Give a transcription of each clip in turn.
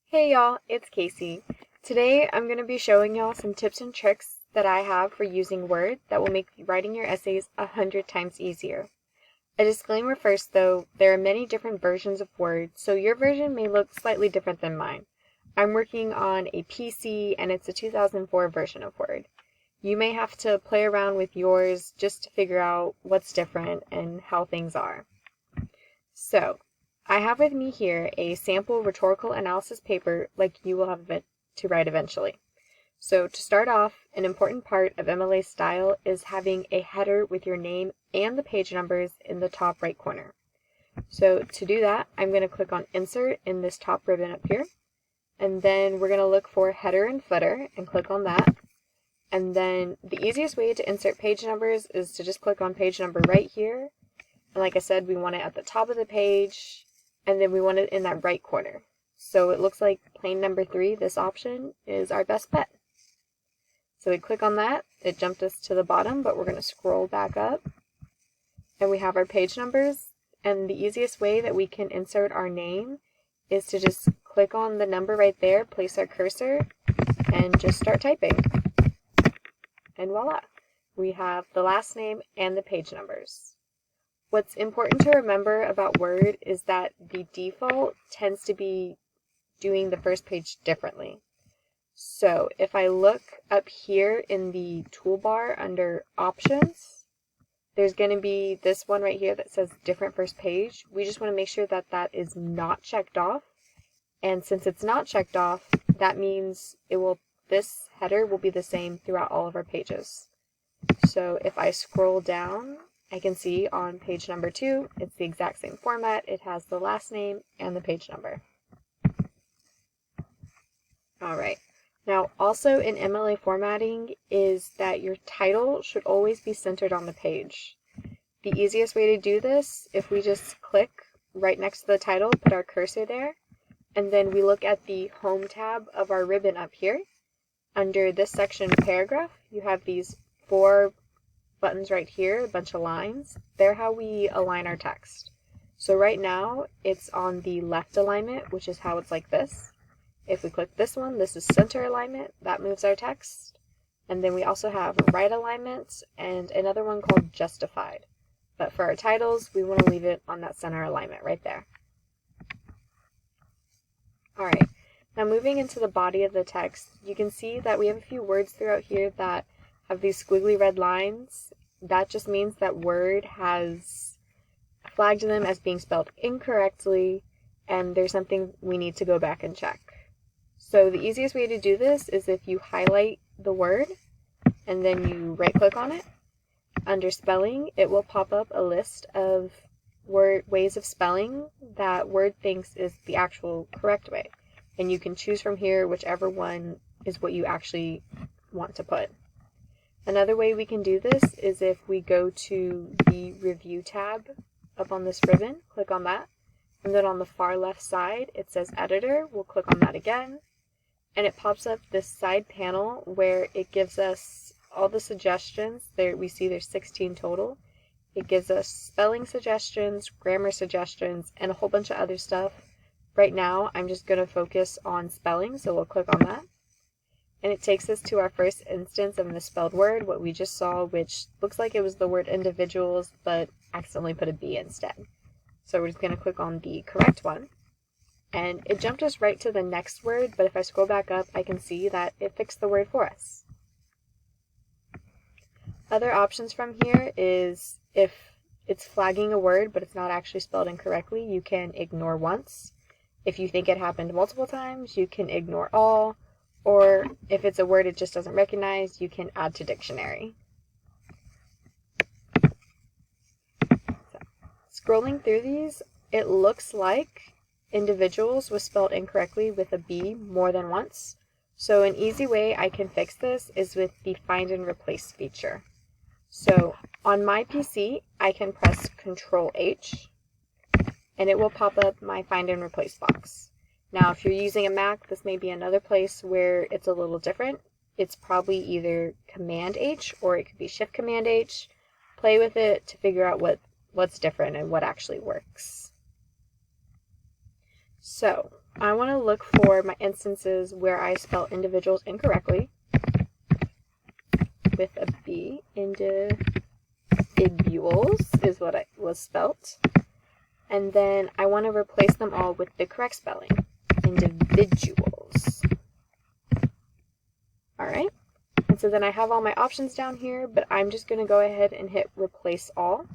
Hey y'all, it's Casey. Today I'm going to be showing y'all some tips and tricks that I have for using Word that will make writing your essays 100 times easier. A disclaimer first though, there are many different versions of Word, so your version may look slightly different than mine. I'm working on a PC and it's a 2004 version of Word. You may have to play around with yours just to figure out what's different and how things are. So, I have with me here a sample rhetorical analysis paper like you will have to write eventually. So to start off, an important part of MLA style is having a header with your name and the page numbers in the top right corner. So to do that, I'm going to click on Insert in this top ribbon up here. And then we're going to look for header and footer and click on that. And then the easiest way to insert page numbers is to just click on page number right here. And like I said, we want it at the top of the page. And then we want it in that right corner. So it looks like plain number 3, this option, is our best bet. So we click on that, it jumped us to the bottom, but we're going to scroll back up. And we have our page numbers. And the easiest way that we can insert our name is to just click on the number right there, place our cursor, and just start typing. And voila! We have the last name and the page numbers. What's important to remember about Word is that the default tends to be doing the first page differently. So if I look up here in the toolbar under Options, there's going to be this one right here that says Different First Page. We just want to make sure that that is not checked off. And since it's not checked off, that means this header will be the same throughout all of our pages. So if I scroll down, I can see on page number 2, it's the exact same format. It has the last name and the page number. Alright, now also in MLA formatting is that your title should always be centered on the page. The easiest way to do this, if we just click right next to the title, put our cursor there, and then we look at the Home tab of our ribbon up here. Under this section, Paragraph, you have these 4 buttons right here, a bunch of lines. They're how we align our text. So right now it's on the left alignment, which is how it's like this. If we click this one, this is center alignment, that moves our text. And then we also have right alignment and another one called justified. But for our titles, we want to leave it on that center alignment right there. Alright, now moving into the body of the text, you can see that we have a few words throughout here that have these squiggly red lines. That just means that Word has flagged them as being spelled incorrectly, and there's something we need to go back and check. So the easiest way to do this is if you highlight the word, and then you right-click on it. Under Spelling, it will pop up a list of ways of spelling that Word thinks is the actual correct way. And you can choose from here whichever one is what you actually want to put. Another way we can do this is if we go to the Review tab up on this ribbon, click on that, and then on the far left side it says Editor, we'll click on that again, and it pops up this side panel where it gives us all the suggestions. There we see there's 16 total. It gives us spelling suggestions, grammar suggestions, and a whole bunch of other stuff. Right now I'm just going to focus on spelling, so we'll click on that. And it takes us to our first instance of a misspelled word, what we just saw, which looks like it was the word individuals, but accidentally put a B instead. So we're just going to click on the correct one. And it jumped us right to the next word, but if I scroll back up, I can see that it fixed the word for us. Other options from here is if it's flagging a word, but it's not actually spelled incorrectly, you can ignore once. If you think it happened multiple times, you can ignore all. Or if it's a word it just doesn't recognize, you can add to dictionary. So, scrolling through these, it looks like individuals was spelled incorrectly with a B more than once. So an easy way I can fix this is with the Find and Replace feature. So on my PC, I can press Control H, and it will pop up my Find and Replace box. Now, if you're using a Mac, this may be another place where it's a little different. It's probably either Command H or it could be Shift Command H. Play with it to figure out what's different and what actually works. So I want to look for my instances where I spell individuals incorrectly with a B. Individuals is what it was spelt. And then I want to replace them all with the correct spelling. Individuals. Alright. And so then I have all my options down here, but I'm just going to go ahead and hit replace all.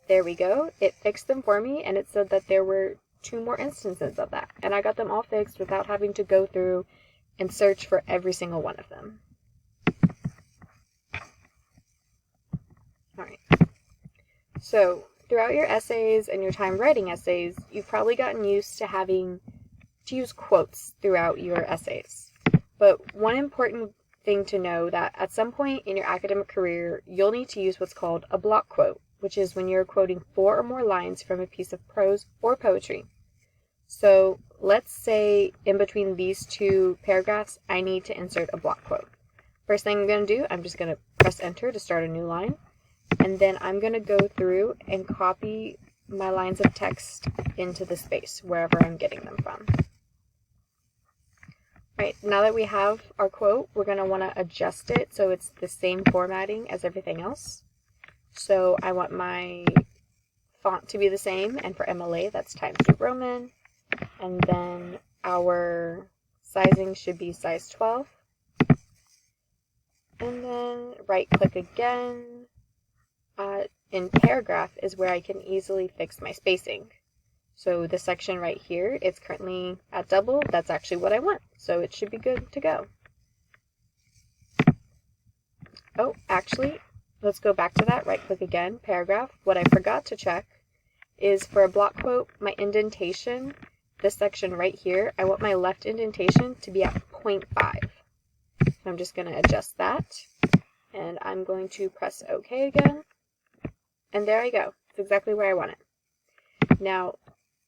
There we go. It fixed them for me, and it said that there were 2 more instances of that. And I got them all fixed without having to go through and search for every single one of them. Alright. So, throughout your essays and your time writing essays, you've probably gotten used to having to use quotes throughout your essays. But one important thing to know that at some point in your academic career, you'll need to use what's called a block quote, which is when you're quoting 4 or more lines from a piece of prose or poetry. So let's say in between these 2 paragraphs, I need to insert a block quote. First thing I'm going to do, I'm just going to press enter to start a new line. And then I'm going to go through and copy my lines of text into the space, wherever I'm getting them from. Right, now that we have our quote, we're going to want to adjust it so it's the same formatting as everything else. So I want my font to be the same, and for MLA, that's Times New Roman. And then our sizing should be size 12. And then right-click again. In paragraph is where I can easily fix my spacing. So the section right here, it's currently at double. That's actually what I want. So it should be good to go. Oh, actually, let's go back to that. Right-click again, paragraph. What I forgot to check is for a block quote, my indentation, this section right here, I want my left indentation to be at 0.5. So I'm just going to adjust that. And I'm going to press OK again. And there I go. It's exactly where I want it. Now,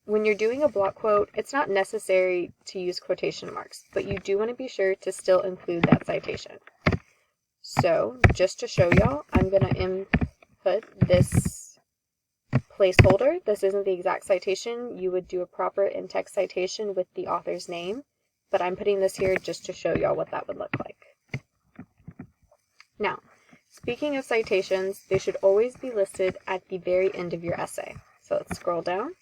when you're doing a block quote, it's not necessary to use quotation marks, but you do want to be sure to still include that citation. So, just to show y'all, I'm going to input this placeholder. This isn't the exact citation. You would do a proper in-text citation with the author's name, but I'm putting this here just to show y'all what that would look like. Now, speaking of citations, they should always be listed at the very end of your essay. So let's scroll down.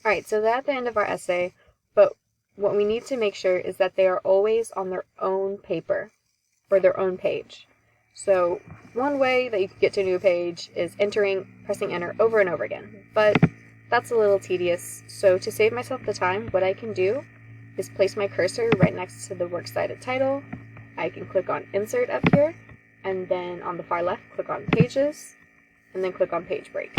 Alright, so they're at the end of our essay, but what we need to make sure is that they are always on their own paper, or their own page. So one way that you can get to a new page is pressing enter over and over again, but that's a little tedious. So to save myself the time, what I can do is place my cursor right next to the works cited title. I can click on insert up here, and then on the far left, click on pages, and then click on page break.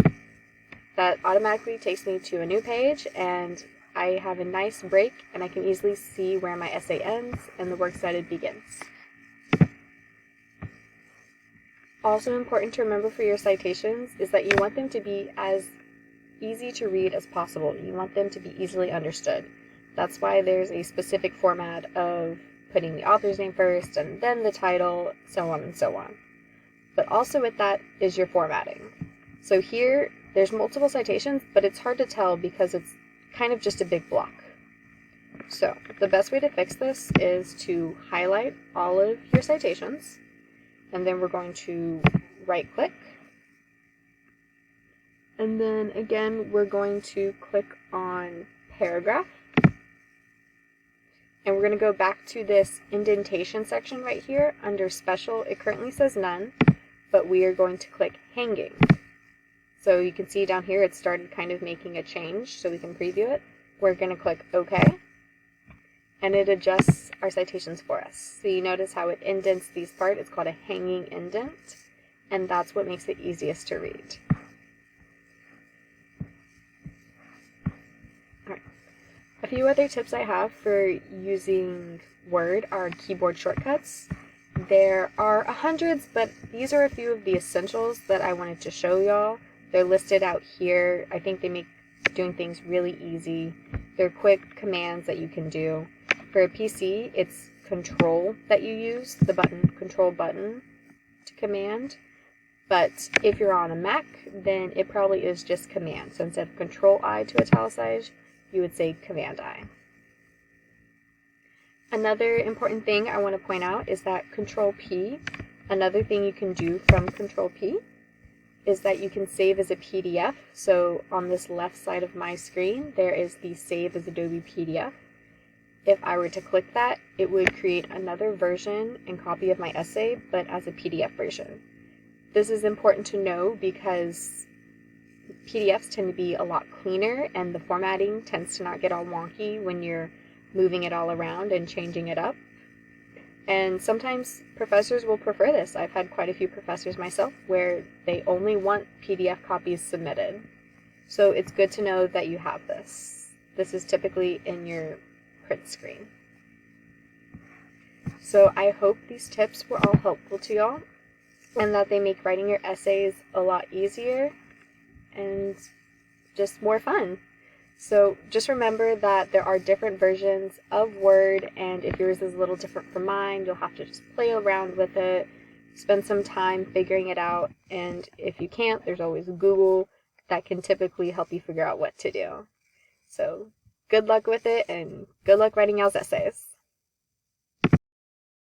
That automatically takes me to a new page, and I have a nice break, and I can easily see where my essay ends and the works cited begins. Also important to remember for your citations is that you want them to be as easy to read as possible. You want them to be easily understood. That's why there's a specific format of putting the author's name first and then the title, so on and so on. But also with that is your formatting. So here, there's multiple citations, but it's hard to tell because it's kind of just a big block. So the best way to fix this is to highlight all of your citations, and then we're going to right click, and then again we're going to click on paragraph, and we're going to go back to this indentation section right here under special. It currently says none, but we are going to click hanging. So you can see down here it started kind of making a change, so we can preview it. We're going to click OK, and it adjusts our citations for us. So you notice how it indents these parts. It's called a hanging indent, and that's what makes it easiest to read. Alright. A few other tips I have for using Word are keyboard shortcuts. There are hundreds, but these are a few of the essentials that I wanted to show y'all. They're listed out here. I think they make doing things really easy. They're quick commands that you can do. For a PC, it's Control that you use, the button, Control button to command. But if you're on a Mac, then it probably is just Command. So instead of Control-I to italicize, you would say Command-I. Another important thing I want to point out is that Control-P, another thing you can do from Control-P, is that you can save as a PDF. So on this left side of my screen, there is the Save as Adobe PDF. If I were to click that, it would create another version and copy of my essay, but as a PDF version. This is important to know because PDFs tend to be a lot cleaner and the formatting tends to not get all wonky when you're moving it all around and changing it up. And sometimes professors will prefer this. I've had quite a few professors myself where they only want PDF copies submitted. So it's good to know that you have this. This is typically in your print screen. So I hope these tips were all helpful to y'all and that they make writing your essays a lot easier and just more fun. So just remember that there are different versions of Word, and if yours is a little different from mine, you'll have to just play around with it, spend some time figuring it out, and if you can't, there's always Google that can typically help you figure out what to do. So good luck with it, and good luck writing y'all's essays.